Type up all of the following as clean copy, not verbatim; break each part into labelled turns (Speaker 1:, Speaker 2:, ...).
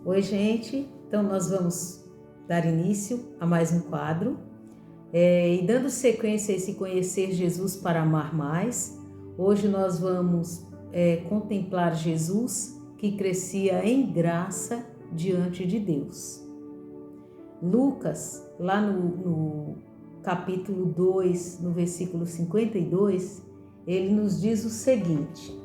Speaker 1: Oi, gente. Então, nós vamos dar início a mais um quadro. E dando sequência a esse Conhecer Jesus para Amar Mais, hoje nós vamos contemplar Jesus que crescia em graça diante de Deus. Lucas, lá no capítulo 2, no versículo 52, ele nos diz o seguinte: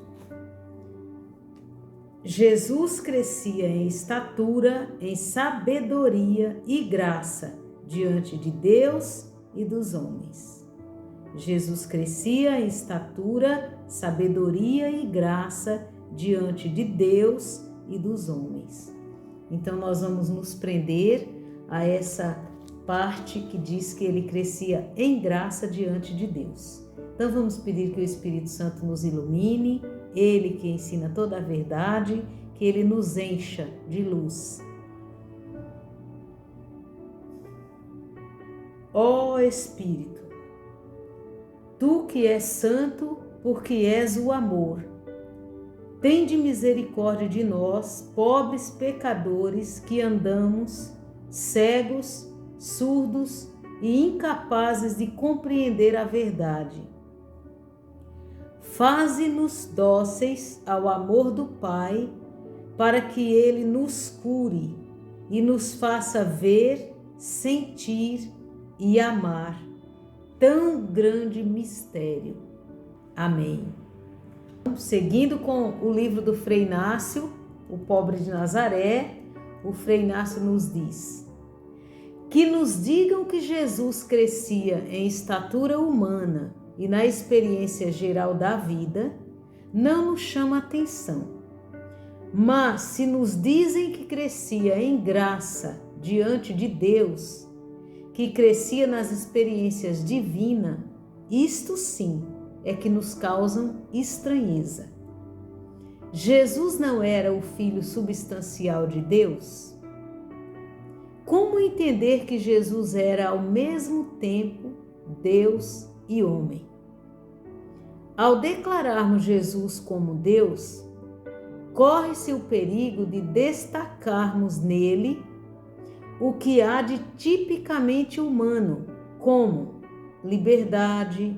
Speaker 1: Jesus crescia em estatura, em sabedoria e graça diante de Deus e dos homens. Jesus crescia em estatura, sabedoria e graça diante de Deus e dos homens. Então nós vamos nos prender a essa parte que diz que ele crescia em graça diante de Deus. Então vamos pedir que o Espírito Santo nos ilumine, ele que ensina toda a verdade, que ele nos encha de luz. Ó Espírito, tu que és santo, porque és o amor, tende misericórdia de nós, pobres pecadores que andamos cegos, surdos e incapazes de compreender a verdade. Faze-nos dóceis ao amor do Pai, para que Ele nos cure e nos faça ver, sentir e amar tão grande mistério. Amém. Seguindo com o livro do Frei Inácio, o Pobre de Nazaré, o Frei Inácio nos diz: que nos digam que Jesus crescia em estatura humana e na experiência geral da vida, não nos chama atenção. Mas se nos dizem que crescia em graça diante de Deus, que crescia nas experiências divinas, isto sim é que nos causam estranheza. Jesus não era o Filho substancial de Deus? Como entender que Jesus era ao mesmo tempo Deus e homem? Ao declararmos Jesus como Deus, corre-se o perigo de destacarmos nele o que há de tipicamente humano, como liberdade,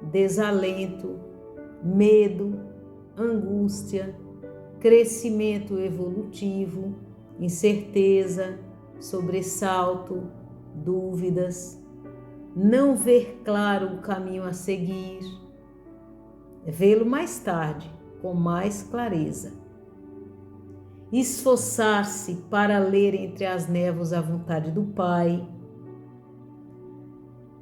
Speaker 1: desalento, medo, angústia, crescimento evolutivo, incerteza, sobressalto, dúvidas, não ver claro o caminho a seguir, vê-lo mais tarde, com mais clareza. Esforçar-se para ler entre as névoas a vontade do Pai.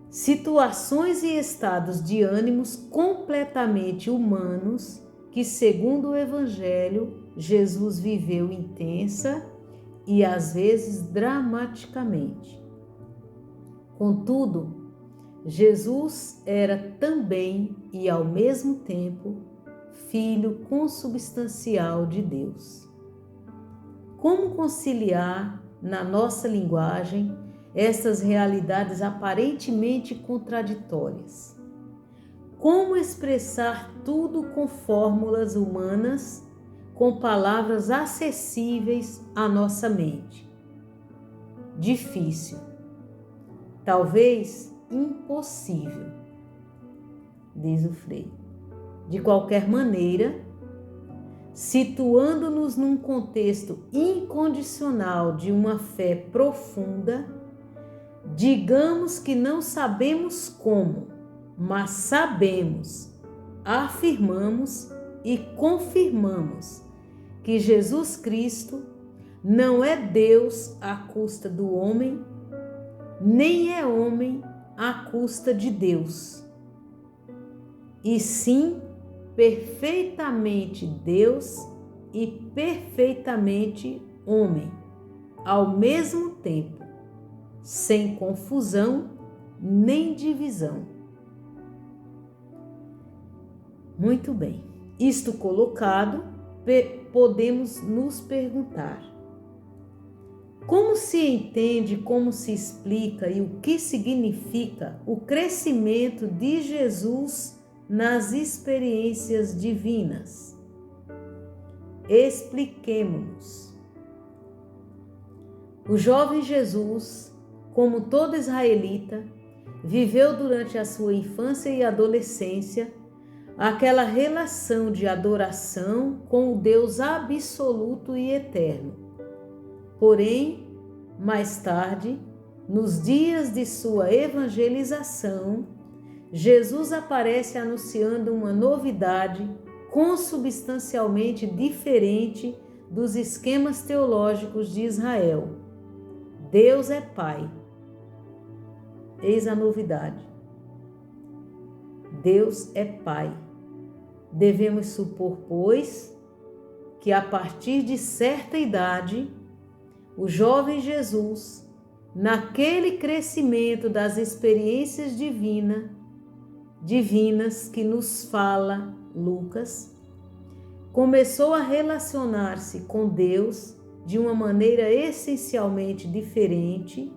Speaker 1: Situações e estados de ânimos completamente humanos que, segundo o Evangelho, Jesus viveu intensa e às vezes dramaticamente. Contudo, Jesus era também e ao mesmo tempo Filho consubstancial de Deus. Como conciliar na nossa linguagem essas realidades aparentemente contraditórias? Como expressar tudo com fórmulas humanas, com palavras acessíveis à nossa mente? Difícil, talvez impossível, diz o Frei. De qualquer maneira, situando-nos num contexto incondicional de uma fé profunda, digamos que não sabemos como, mas sabemos, afirmamos e confirmamos que Jesus Cristo não é Deus à custa do homem, nem é homem à custa de Deus, e sim perfeitamente Deus e perfeitamente homem, ao mesmo tempo, sem confusão nem divisão. Muito bem, isto colocado, podemos nos perguntar: como se entende, como se explica e o que significa o crescimento de Jesus nas experiências divinas? Expliquemo-nos. O jovem Jesus, como todo israelita, viveu durante a sua infância e adolescência aquela relação de adoração com o Deus absoluto e eterno. Porém, mais tarde, nos dias de sua evangelização, Jesus aparece anunciando uma novidade consubstancialmente diferente dos esquemas teológicos de Israel. Deus é Pai. Eis a novidade. Deus é Pai. Devemos supor, pois, que a partir de certa idade, o jovem Jesus, naquele crescimento das experiências divinas que nos fala Lucas, começou a relacionar-se com Deus de uma maneira essencialmente diferente,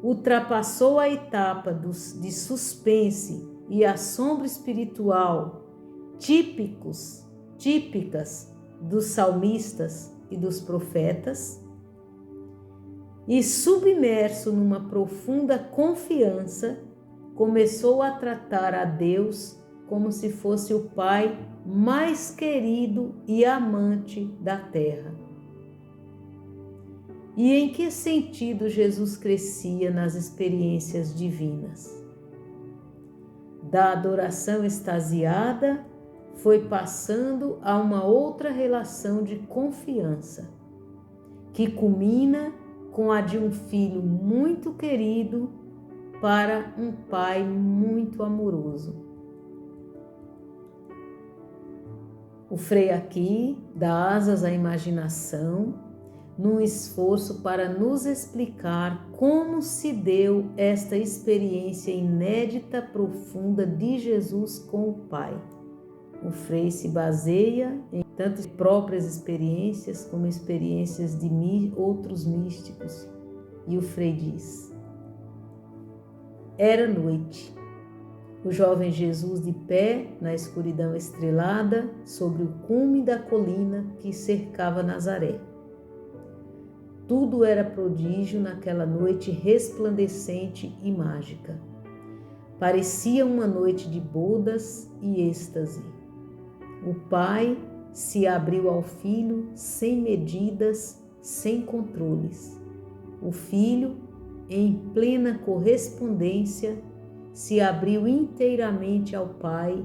Speaker 1: ultrapassou a etapa de suspense e assombro espiritual típicas dos salmistas e dos profetas, e submerso numa profunda confiança, começou a tratar a Deus como se fosse o Pai mais querido e amante da terra. E em que sentido Jesus crescia nas experiências divinas? Da adoração extasiada, foi passando a uma outra relação de confiança, que culmina com a de um filho muito querido para um pai muito amoroso. O Frei aqui dá asas à imaginação, num esforço para nos explicar como se deu esta experiência inédita, profunda de Jesus com o Pai. O Frei se baseia em tanto próprias experiências como experiências de outros místicos. E o Frei diz: era noite. O jovem Jesus de pé na escuridão estrelada sobre o cume da colina que cercava Nazaré. Tudo era prodígio naquela noite resplandecente e mágica. Parecia uma noite de bodas e êxtase. O Pai se abriu ao Filho sem medidas, sem controles. O Filho, em plena correspondência, se abriu inteiramente ao Pai,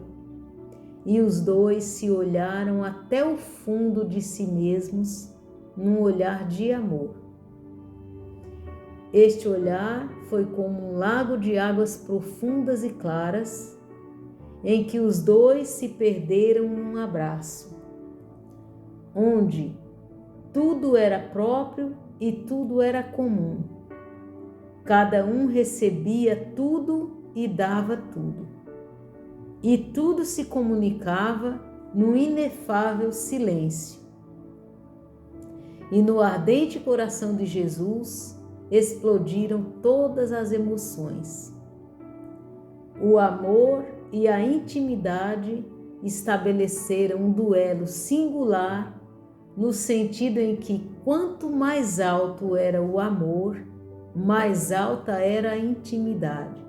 Speaker 1: e os dois se olharam até o fundo de si mesmos, num olhar de amor. Este olhar foi como um lago de águas profundas e claras, em que os dois se perderam num abraço, onde tudo era próprio e tudo era comum. Cada um recebia tudo e dava tudo. E tudo se comunicava no inefável silêncio. E no ardente coração de Jesus explodiram todas as emoções. O amor e a intimidade estabeleceram um duelo singular, no sentido em que quanto mais alto era o amor, mais alta era a intimidade.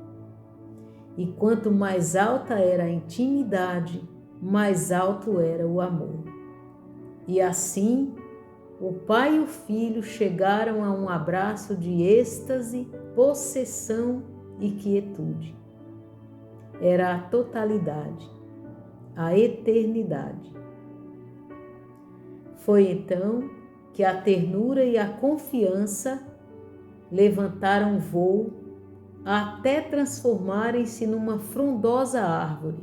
Speaker 1: E quanto mais alta era a intimidade, mais alto era o amor. E assim, o Pai e o Filho chegaram a um abraço de êxtase, possessão e quietude. Era a totalidade, a eternidade. Foi então que a ternura e a confiança levantaram voo até transformarem-se numa frondosa árvore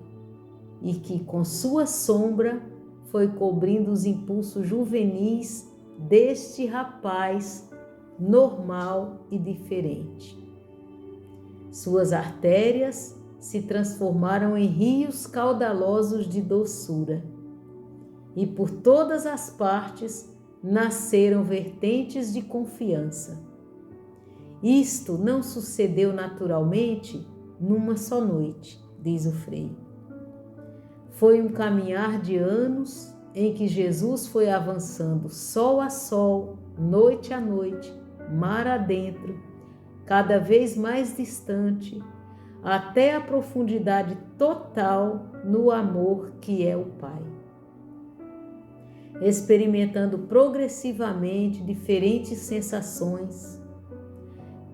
Speaker 1: e que, com sua sombra, foi cobrindo os impulsos juvenis deste rapaz normal e diferente. Suas artérias se transformaram em rios caudalosos de doçura, e por todas as partes nasceram vertentes de confiança. Isto não sucedeu naturalmente numa só noite, diz o Frei. Foi um caminhar de anos em que Jesus foi avançando sol a sol, noite a noite, mar adentro, cada vez mais distante, até a profundidade total no amor que é o Pai. Experimentando progressivamente diferentes sensações,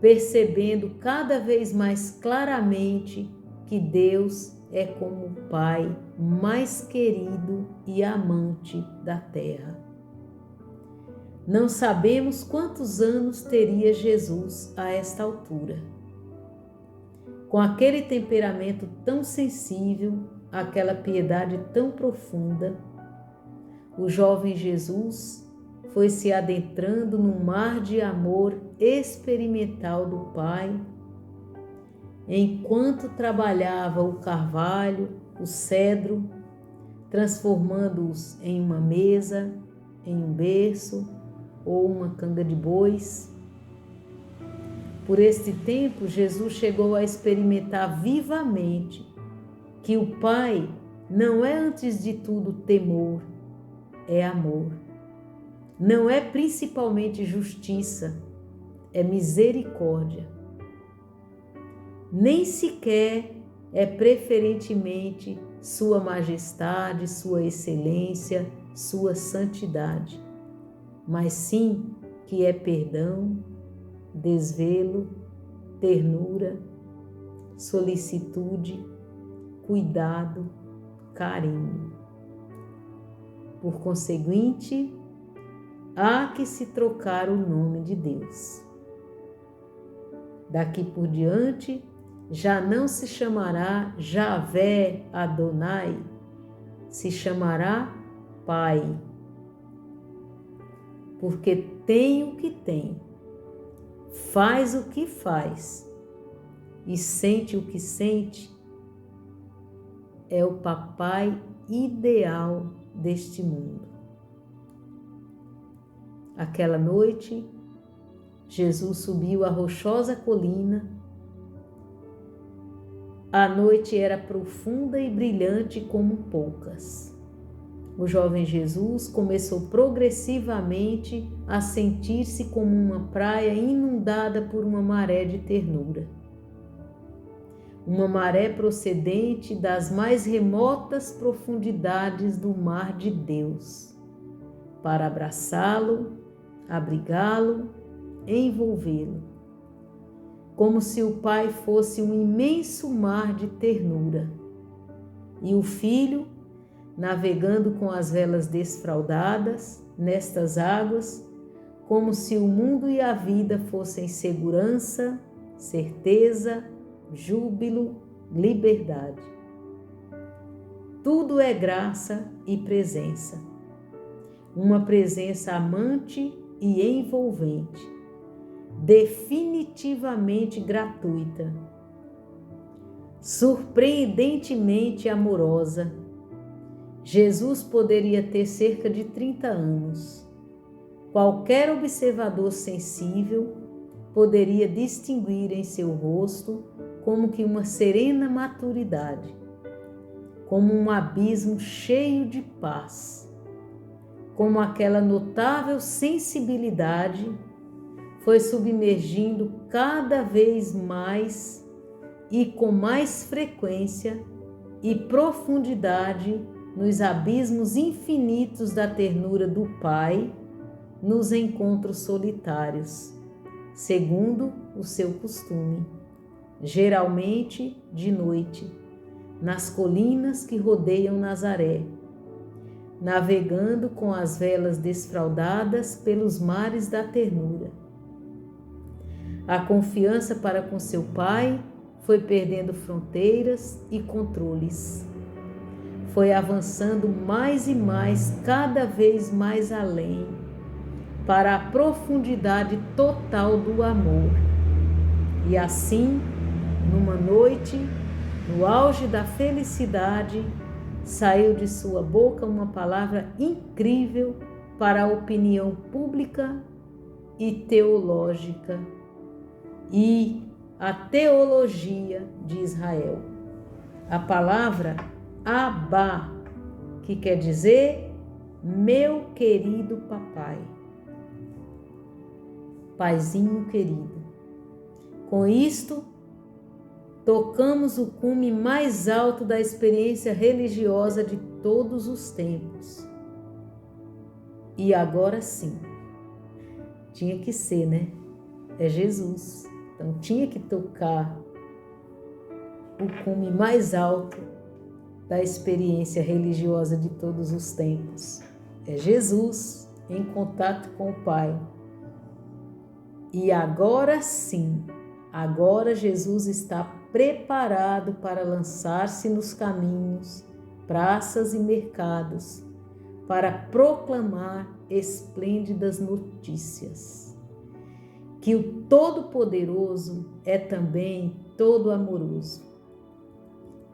Speaker 1: percebendo cada vez mais claramente que Deus é como o Pai mais querido e amante da terra. Não sabemos quantos anos teria Jesus a esta altura. Com aquele temperamento tão sensível, aquela piedade tão profunda, o jovem Jesus foi se adentrando num mar de amor experimental do Pai, enquanto trabalhava o carvalho, o cedro, transformando-os em uma mesa, em um berço ou uma canga de bois. Por este tempo, Jesus chegou a experimentar vivamente que o Pai não é antes de tudo temor, é amor. Não é principalmente justiça, é misericórdia. Nem sequer é preferentemente sua majestade, sua excelência, sua santidade, mas sim que é perdão, desvelo, ternura, solicitude, cuidado, carinho. Por conseguinte, há que se trocar o nome de Deus. Daqui por diante, já não se chamará Javé Adonai, se chamará Pai. Porque tem o que tem, faz o que faz e sente o que sente, é o papai ideal deste mundo. Aquela noite, Jesus subiu a rochosa colina. A noite era profunda e brilhante como poucas. O jovem Jesus começou progressivamente a sentir-se como uma praia inundada por uma maré de ternura. Uma maré procedente das mais remotas profundidades do mar de Deus, para abraçá-lo, abrigá-lo, envolvê-lo, como se o Pai fosse um imenso mar de ternura e o Filho, navegando com as velas desfraldadas nestas águas, como se o mundo e a vida fossem segurança, certeza, júbilo, liberdade. Tudo é graça e presença, uma presença amante e envolvente, definitivamente gratuita, surpreendentemente amorosa. Jesus poderia ter cerca de 30 anos. Qualquer observador sensível poderia distinguir em seu rosto como que uma serena maturidade, como um abismo cheio de paz, como aquela notável sensibilidade foi submergindo cada vez mais e com mais frequência e profundidade nos abismos infinitos da ternura do Pai, nos encontros solitários, segundo o seu costume, geralmente de noite, nas colinas que rodeiam Nazaré, navegando com as velas desfraldadas pelos mares da ternura. A confiança para com seu Pai foi perdendo fronteiras e controles. Foi avançando mais e mais, cada vez mais além, para a profundidade total do amor. E assim, numa noite, no auge da felicidade, saiu de sua boca uma palavra incrível para a opinião pública e teológica e a teologia de Israel. A palavra Abá, que quer dizer meu querido papai. Paizinho querido. Com isto, tocamos o cume mais alto da experiência religiosa de todos os tempos. E agora sim, tinha que ser, né? É Jesus. Então tinha que tocar o cume mais alto da experiência religiosa de todos os tempos. É Jesus em contato com o Pai. E agora sim, agora Jesus está preparado para lançar-se nos caminhos, praças e mercados, para proclamar esplêndidas notícias. Que o Todo-Poderoso é também todo-amoroso.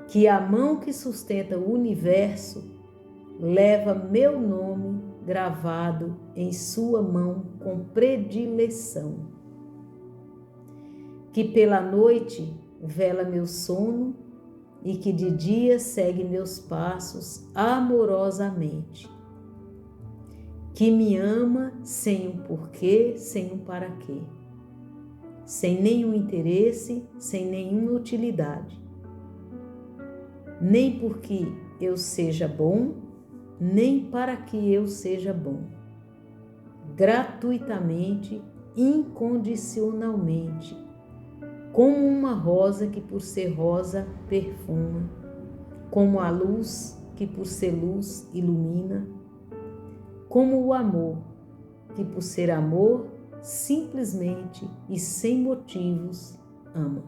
Speaker 1: Que a mão que sustenta o universo leva meu nome gravado em sua mão com predileção. Que pela noite vela meu sono e que de dia segue meus passos amorosamente. Que me ama sem um porquê, sem um para quê, sem nenhum interesse, sem nenhuma utilidade. Nem porque eu seja bom, nem para que eu seja bom. Gratuitamente, incondicionalmente, como uma rosa que por ser rosa perfuma, como a luz que por ser luz ilumina, como o amor que por ser amor simplesmente e sem motivos ama.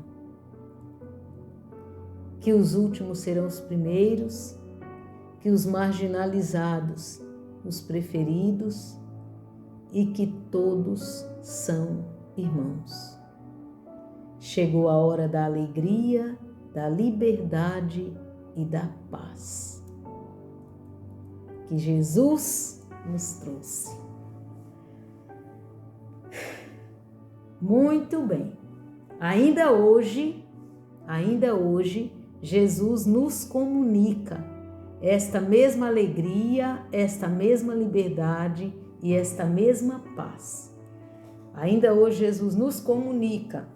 Speaker 1: Que os últimos serão os primeiros, que os marginalizados os preferidos e que todos são irmãos. Chegou a hora da alegria, da liberdade e da paz que Jesus nos trouxe. Muito bem. Ainda hoje, Jesus nos comunica esta mesma alegria, esta mesma liberdade e esta mesma paz. Ainda hoje Jesus nos comunica.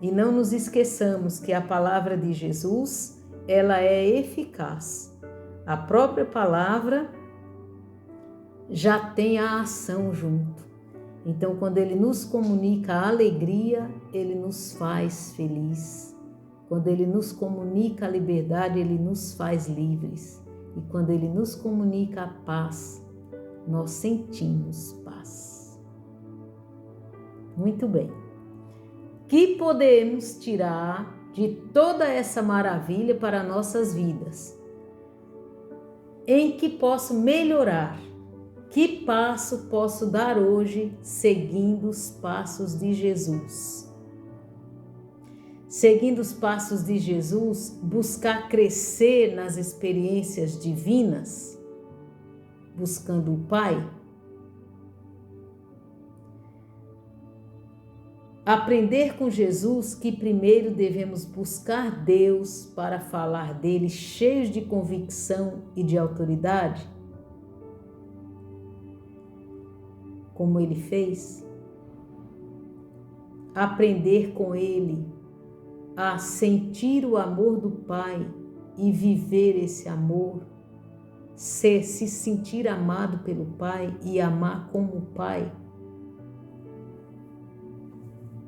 Speaker 1: E não nos esqueçamos que a palavra de Jesus, ela é eficaz. A própria palavra já tem a ação junto. Então, quando Ele nos comunica a alegria, Ele nos faz feliz. Quando Ele nos comunica a liberdade, Ele nos faz livres. E quando Ele nos comunica a paz, nós sentimos paz. Muito bem. Que podemos tirar de toda essa maravilha para nossas vidas? Em que posso melhorar? Que passo posso dar hoje seguindo os passos de Jesus? Seguindo os passos de Jesus, buscar crescer nas experiências divinas, buscando o Pai? Aprender com Jesus que primeiro devemos buscar Deus para falar dele cheios de convicção e de autoridade? Como ele fez? Aprender com ele a sentir o amor do Pai e viver esse amor, se sentir amado pelo Pai e amar como o Pai?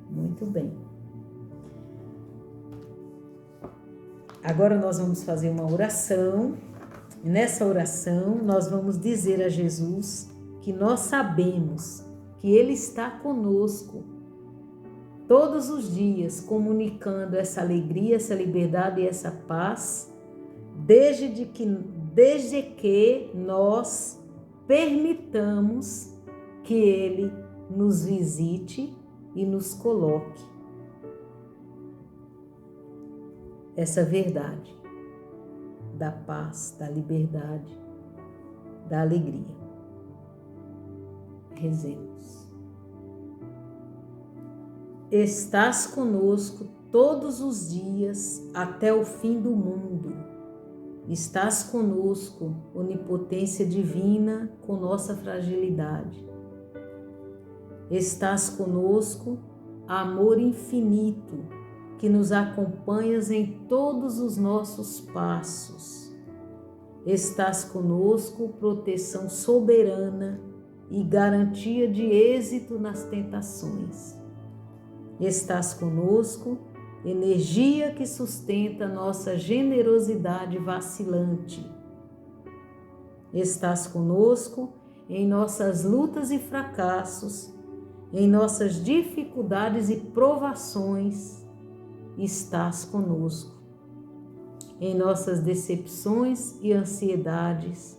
Speaker 1: Muito bem. Agora nós vamos fazer uma oração. E nessa oração nós vamos dizer a Jesus que nós sabemos que Ele está conosco todos os dias, comunicando essa alegria, essa liberdade e essa paz, desde que nós permitamos que Ele nos visite e nos coloque essa verdade da paz, da liberdade, da alegria. Rezemos. Estás conosco todos os dias até o fim do mundo. Estás conosco, onipotência divina, com nossa fragilidade. Estás conosco, amor infinito, que nos acompanhas em todos os nossos passos. Estás conosco, proteção soberana e garantia de êxito nas tentações. Estás conosco, energia que sustenta nossa generosidade vacilante. Estás conosco em nossas lutas e fracassos, em nossas dificuldades e provações. Estás conosco em nossas decepções e ansiedades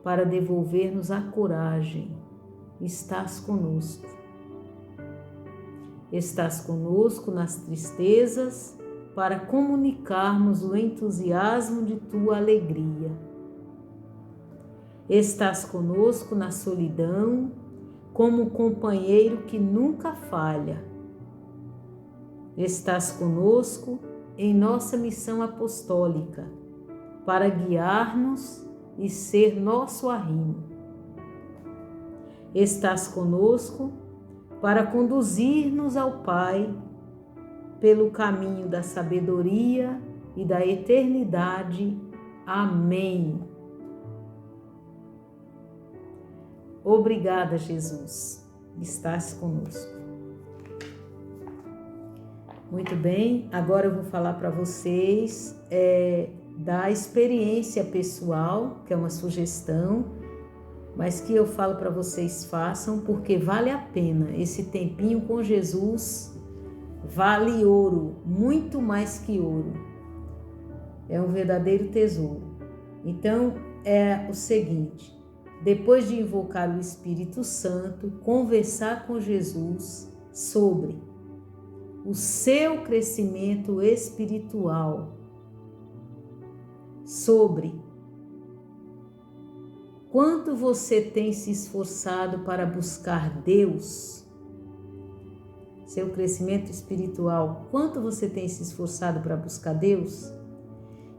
Speaker 1: para devolver-nos a coragem. Estás conosco. Estás conosco nas tristezas para comunicarmos o entusiasmo de tua alegria. Estás conosco na solidão como um companheiro que nunca falha. Estás conosco em nossa missão apostólica para guiar-nos e ser nosso arrimo. Estás conosco para conduzir-nos ao Pai pelo caminho da sabedoria e da eternidade. Amém. Obrigada, Jesus, estás conosco. Muito bem, agora eu vou falar para vocês da experiência pessoal, que é uma sugestão, mas que eu falo para vocês façam, porque vale a pena. Esse tempinho com Jesus vale ouro, muito mais que ouro. É um verdadeiro tesouro. Então, é o seguinte: depois de invocar o Espírito Santo, conversar com Jesus sobre o seu crescimento espiritual, sobre quanto você tem se esforçado para buscar Deus, seu crescimento espiritual, quanto você tem se esforçado para buscar Deus,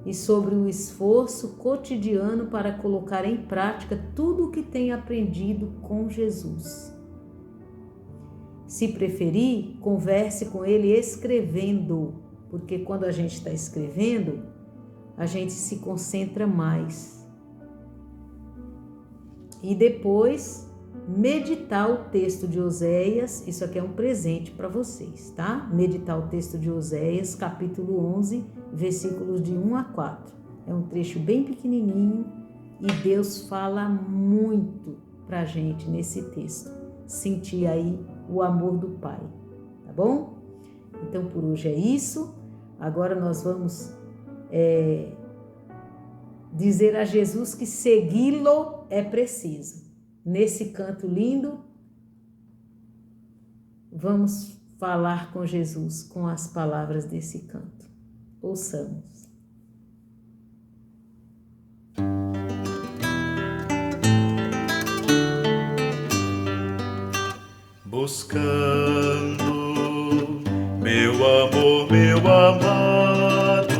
Speaker 1: e sobre o esforço cotidiano para colocar em prática tudo o que tem aprendido com Jesus. Se preferir, converse com ele escrevendo, porque quando a gente está escrevendo, a gente se concentra mais. E depois, meditar o texto de Oséias, isso aqui é um presente para vocês, tá? Meditar o texto de Oséias, capítulo 11, versículos de 1 a 4. É um trecho bem pequenininho e Deus fala muito para a gente nesse texto. Sentir aí o amor do Pai, tá bom? Então, por hoje é isso. Agora nós vamos dizer a Jesus que segui-lo é preciso. Nesse canto lindo, vamos falar com Jesus com as palavras desse canto. Ouçamos.
Speaker 2: Buscando meu amor, meu amado,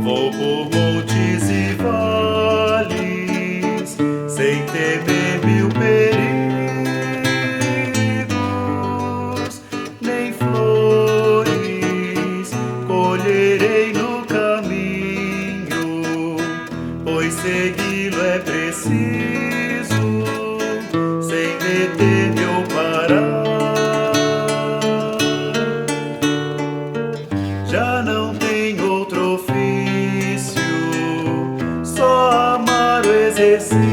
Speaker 2: vou por montes e vales, sem temer mil perigos, nem flores colherei no caminho, pois segui-lo é preciso, sem deter-me ou parar. Já não tem outro ofício, só amar o exercício.